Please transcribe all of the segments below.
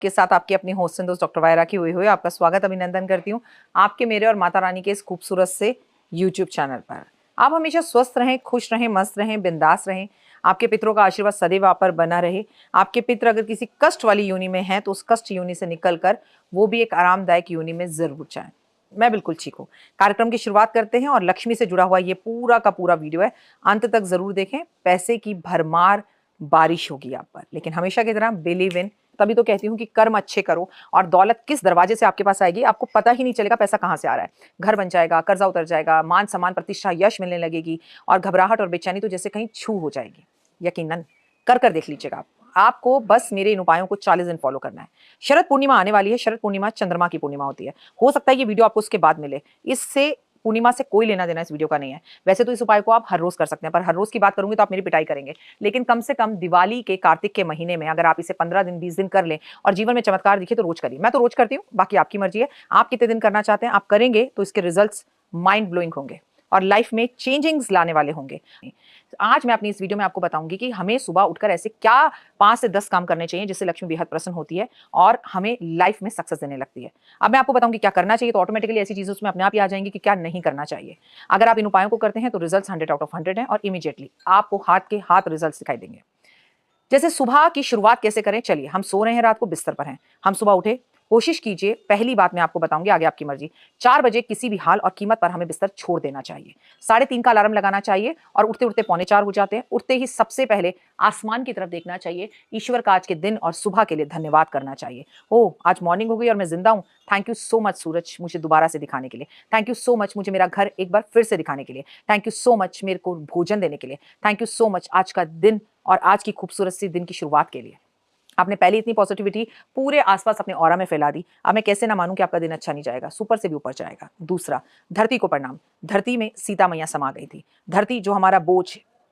के साथ आपकी अपनी होस्ट एंड दोस्त डॉक्टर वायरा की हुई हुई आपका स्वागत अभिनंदन करती हूँ आपके मेरे और माता रानी के इस खूबसूरत से यूट्यूब चैनल पर। आप हमेशा स्वस्थ रहें, खुश रहें, मस्त रहें, बिंदास रहें। आपके पितरों का आशीर्वाद सदैव आप पर बना रहे। आपके पितर अगर किसी कष्ट वाली योनि में हैं तो उस कष्ट योनि से निकलकर वो भी एक आरामदायक योनि में जरूर जाएं। मैं बिल्कुल ठीक हूँ। कार्यक्रम की शुरुआत करते हैं और लक्ष्मी से जुड़ा हुआ ये पूरा का पूरा वीडियो है, अंत तक जरूर देखें। पैसे की भरमार बारिश होगी आप पर, लेकिन हमेशा की तरह बिलीव इन। तभी तो कहती हूँ कि कर्म अच्छे करो और दौलत किस दरवाजे से आपके पास आएगी आपको पता ही नहीं चलेगा। पैसा कहाँ से आ रहा है, घर बन जाएगा, कर्जा उतर जाएगा, मान सम्मान प्रतिष्ठा यश मिलने लगेगी और घबराहट और बेचैनी तो जैसे कहीं छू हो जाएगी। यकीनन कर देख लीजिएगा आप। आपको बस मेरे इन उपायों को 40 दिन फॉलो करना है। शरद पूर्णिमा आने वाली है। शरद पूर्णिमा चंद्रमा की पूर्णिमा होती है। हो सकता है ये वीडियो आपको उसके बाद मिले, इससे पूर्णिमा से कोई लेना देना इस वीडियो का नहीं है। वैसे तो इस उपाय को आप हर रोज कर सकते हैं, पर हर रोज की बात करूंगी तो आप मेरी पिटाई करेंगे। लेकिन कम से कम दिवाली के कार्तिक के महीने में अगर आप इसे 15 दिन 20 दिन कर लें और जीवन में चमत्कार दिखे तो रोज करिए। मैं तो रोज करती हूँ, बाकी आपकी मर्जी है। आप कितने दिन करना चाहते हैं आप करेंगे तो इसके रिजल्ट्स माइंड ब्लोइंग होंगे और लाइफ में चेंजिंग्स लाने वाले होंगे। आज मैं अपनी इस वीडियो में आपको बताऊंगी कि हमें सुबह उठकर ऐसे क्या 5 से 10 काम करने चाहिए जिससे लक्ष्मी बेहद प्रसन्न होती है और हमें लाइफ में सक्सेस देने लगती है। अब मैं आपको बताऊंगी क्या करना चाहिए, तो ऑटोमेटिकली ऐसी चीजें उसमें अपने आप ही आ जाएंगी कि क्या नहीं करना चाहिए। अगर आप इन उपायों को करते हैं तो रिजल्ट 100 आउट ऑफ 100 है और इमीडिएटली आपको हाथ के हाथ रिजल्ट दिखाई देंगे। जैसे सुबह की शुरुआत कैसे करें, चलिए हम सो रहे हैं, रात को बिस्तर पर हैं, हम सुबह उठे, कोशिश कीजिए। पहली बात मैं आपको बताऊंगी, आगे आपकी मर्जी। 4 बजे किसी भी हाल और कीमत पर हमें बिस्तर छोड़ देना चाहिए। 3:30 का अलार्म लगाना चाहिए और उठते उठते 3:45 हो जाते हैं। उठते ही सबसे पहले आसमान की तरफ देखना चाहिए, ईश्वर का आज के दिन और सुबह के लिए धन्यवाद करना चाहिए। ओ आज मॉर्निंग हो गई और मैं जिंदा हूँ, थैंक यू सो मच सूरज मुझे दोबारा से दिखाने के लिए। थैंक यू सो मच मुझे मेरा घर एक बार फिर से दिखाने के लिए। थैंक यू सो मच मेरे को भोजन देने के लिए। थैंक यू सो मच आज का दिन और आज की खूबसूरत सी दिन की शुरुआत के लिए। आपने पहले इतनी पॉजिटिविटी पूरे आसपास अपने ऑरा में फैला दी। अब मैं कैसे ना मानूं कि आपका दिन अच्छा नहीं जाएगा, सुपर से भी ऊपर जाएगा। दूसरा, धरती को प्रणाम। धरती में सीता मैया समा गई थी। धरती जो हमारा बोझ,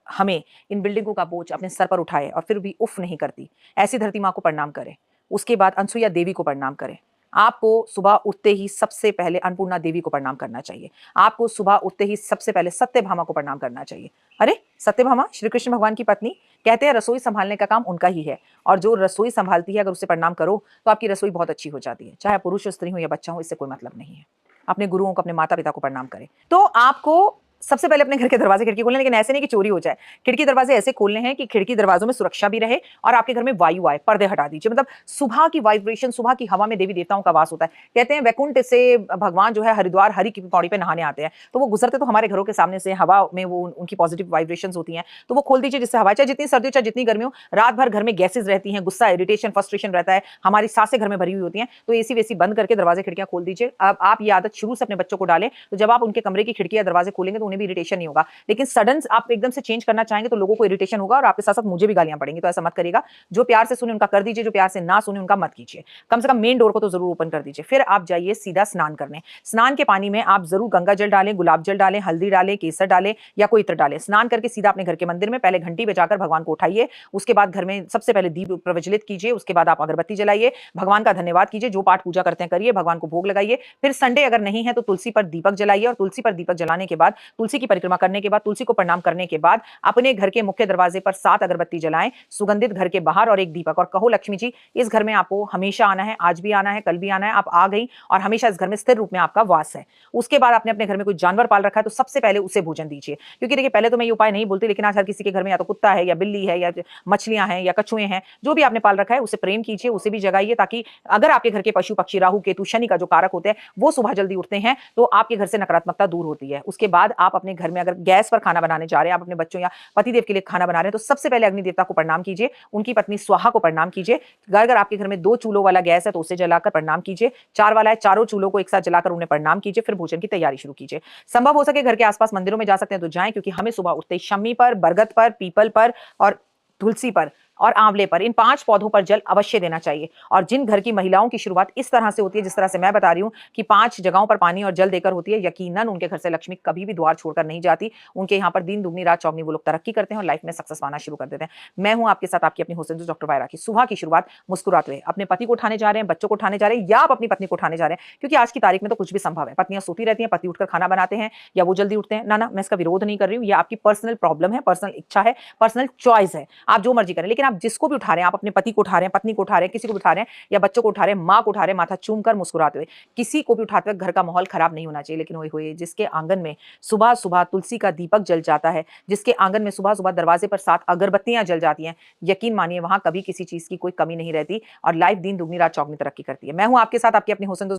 हमें इन बिल्डिंगों का बोझ अपने सर पर उठाए और फिर भी उफ नहीं करती, ऐसी धरती माँ को प्रणाम करें। उसके बाद अनसुईया देवी को प्रणाम करें। आपको सुबह उठते ही सबसे पहले अन्नपूर्णा देवी को प्रणाम करना चाहिए। आपको सुबह उठते ही सबसे पहले सत्यभामा को प्रणाम करना चाहिए। अरे सत्यभामा श्री कृष्ण भगवान की पत्नी, कहते हैं रसोई संभालने का काम उनका ही है और जो रसोई संभालती है अगर उससे प्रणाम करो तो आपकी रसोई बहुत अच्छी हो जाती है। चाहे पुरुष स्त्री हो या बच्चा हो, इससे कोई मतलब नहीं है। अपने गुरुओं को, अपने माता पिता को प्रणाम करें। तो आपको सबसे पहले अपने घर के दरवाजे खिड़की खोलने, लेकिन ऐसे नहीं कि चोरी हो जाए। खिड़की दरवाजे ऐसे खोलने हैं कि खिड़की दरवाजों में सुरक्षा भी रहे और आपके घर में वायु आए। पर्दे हटा दीजिए। मतलब सुबह की वाइब्रेशन, सुबह की हवा में देवी देवताओं का वास होता है। कहते हैं वैकुंठ से भगवान जो है हरिद्वार हरि की पौड़ी पे नहाने आते हैं, तो वो गुजरते तो हमारे घरों के सामने से, हवा में वो उनकी पॉजिटिव वाइब्रेशन होती हैं, तो वो खोल दीजिए जिससे हवा, चाहे जितनी सर्दी हो चाहे जितनी गर्मी हो, रात भर घर में गैसेज रहती हैं, गुस्सा, इरिटेशन, फ्रस्ट्रेशन रहता है, हमारी सांसें घर में भरी हुई होती हैं, तो एसी वेसी बंद करके दरवाजे खिड़कियां खोल दीजिए। अब आप ये आदत शुरू से अपने बच्चों को डालें, तो जब आप उनके कमरे की खिड़कियां दरवाजे खोलेंगे तो उन्हें भी इरिटेशन नहीं होगा। लेकिन सडन आप एकदम से चेंज करना चाहेंगे तो लोगों को इरिटेशन होगा और आपके साथ साथ मुझे भी गालियां पड़ेंगी, तो ऐसा मत करिएगा। जो प्यार से सुने उनका कर दीजिए, जो प्यार से ना सुने उनका मत कीजिए। कम से कम मेन डोर को तो जरूर ओपन कर दीजिए। फिर आप जाइए सीधा स्नान करने। स्नान के पानी में आप जरूर गंगा जल डालें, गुलाब जल डालें, हल्दी डालें, केसर डालें या कोई इत्र डालें। स्नान करके सीधा अपने घर के मंदिर में पहले घंटी बजाकर भगवान को उठाइए। उसके बाद घर में सबसे पहले दीप प्रज्वलित कीजिए। उसके बाद आप अगरबत्ती जलाइए, भगवान का धन्यवाद कीजिए, जो पाठ पूजा करते हैं करिए, भगवान को भोग लगाइए। फिर संडे अगर नहीं है तो तुलसी पर दीपक जलाइए और तुलसी पर दीपक जलाने के बाद, तुलसी की परिक्रमा करने के बाद, तुलसी को प्रणाम करने के बाद अपने घर के मुख्य दरवाजे पर 7 अगरबत्ती जलाएं, सुगंधित घर के बाहर और एक दीपक, और कहो लक्ष्मी जी इस घर में आपको हमेशा आना है, आज भी आना है, कल भी आना है, आप आ गई और हमेशा इस घर में स्थिर रूप में आपका वास है। उसके बाद आपने अपने घर में कोई जानवर पाल रखा है तो सबसे पहले उसे भोजन दीजिए। क्योंकि देखिए पहले तो मैं ये उपाय नहीं बोलती, लेकिन आज हर किसी के घर में या तो कुत्ता है या बिल्ली है या मछलियां हैं या कछुए हैं, जो भी आपने पाल रखा है उसे प्रेम कीजिए, उसे भी जगाइए, ताकि अगर आपके घर के पशु पक्षी, राहु केतु शनि का जो कारक होते हैं वो सुबह जल्दी उठते हैं तो आपके घर से नकारात्मकता दूर होती है। उसके बाद आप अपने घर में अगर गैस पर खाना बनाने जा रहे हैं, आप अपने बच्चों या पतिदेव के लिए खाना बना रहे हैं, तो सबसे पहले अग्नि देवता को प्रणाम कीजिए, उनकी पत्नी स्वाहा को प्रणाम कीजिए। अगर आपके घर में 2 चूल्हों वाला गैस है तो उसे जलाकर प्रणाम कीजिए। 4 वाला है, चारों चूल्हों को एक साथ जलाकर उन्हें प्रणाम कीजिए। फिर भोजन की तैयारी शुरू कीजिए। संभव हो सके घर के आसपास मंदिरों में जा सकते हैं तो जाएं, क्योंकि हमें सुबह उठते ही शमी पर, बरगद पर, पीपल पर और तुलसी पर और आंवले पर, इन 5 पौधों पर जल अवश्य देना चाहिए। और जिन घर की महिलाओं की शुरुआत इस तरह से होती है जिस तरह से मैं बता रही हूं कि 5 जगहों पर पानी और जल देकर होती है, यकीनन उनके घर से लक्ष्मी कभी भी द्वार छोड़कर नहीं जाती। उनके यहाँ पर दिन दुगनी रात चौगनी वो लोग तरक्की करते हैं और लाइफ में सक्सेस पाना शुरू कर देते हैं। मैं हूं आपके साथ आपकी अपनी होस्ट डॉक्टर वायरा की। सुबह की शुरुआत मुस्कुराते हुए अपने पति को उठाने जा रहे हैं, बच्चों को उठाने जा रहे हैं या आप अपनी पत्नी को उठाने जा रहे हैं, क्योंकि आज की तारीख में तो कुछ भी संभव है। पत्नियां सोती रहती हैं, पति उठकर खाना बनाते हैं या वो जल्दी उठते हैं। ना मैं इसका विरोध नहीं कर रही हूँ, यह आपकी पर्सनल प्रॉब्लम है, पर्सनल इच्छा है, पर्सनल चॉइस है, आप जो मर्जी करें। लेकिन आप जिसको भी उठा रहे हैं, आप अपने पति को उठा रहे हैं, पत्नी को उठा रहे हैं, किसी को भी उठा रहे हैं या बच्चों को उठा रहे हैं, माँ को उठा रहे हैं, माथा चूम कर मुस्कुराते हुए, किसी को भी उठाते वक्त घर का माहौल खराब नहीं होना चाहिए। लेकिन ओए होए, जिसके आंगन में सुबह सुबह तुलसी का दीपक जल जाता है, जिसके आंगन में सुबह सुबह दरवाजे पर 7 अगरबत्तियां जल जाती हैं, यकीन मानिए वहां कभी किसी चीज की कोई कमी नहीं रहती और लाइफ दिन दुगनी रात चौगनी तरक्की करती है। मैं हूं आपके साथ आपकी अपनी होसन